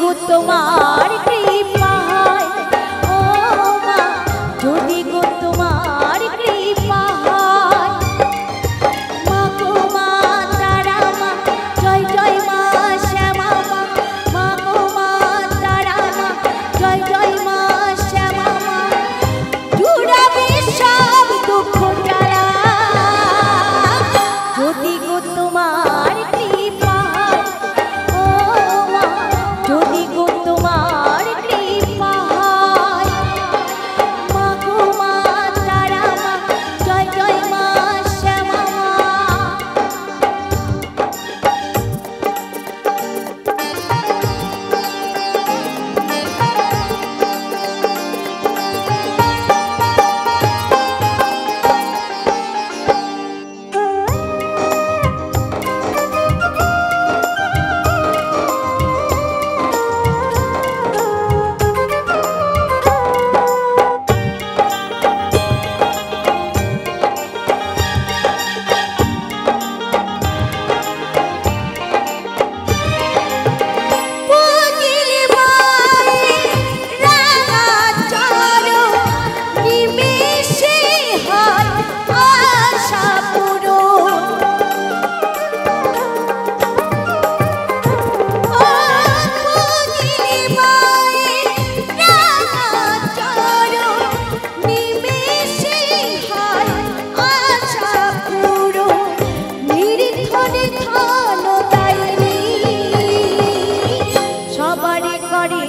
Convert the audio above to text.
গো তোমার কৃপায়, ও মা যদি গো তোমার কৃপায়, মা গো মা তারা মা জয় জয় মা শ্যামা মা, মা গো মা তারা মা জয় জয় মা শ্যামা মা, জুড়াবে সব দুঃখ জ্বালা যদি গো তোমার কৃপায়, ও মা যদি গো তোমার কৃপায়, মা গো মা তারা মা জয় জয় মা শ্যামা মা। সবারে করে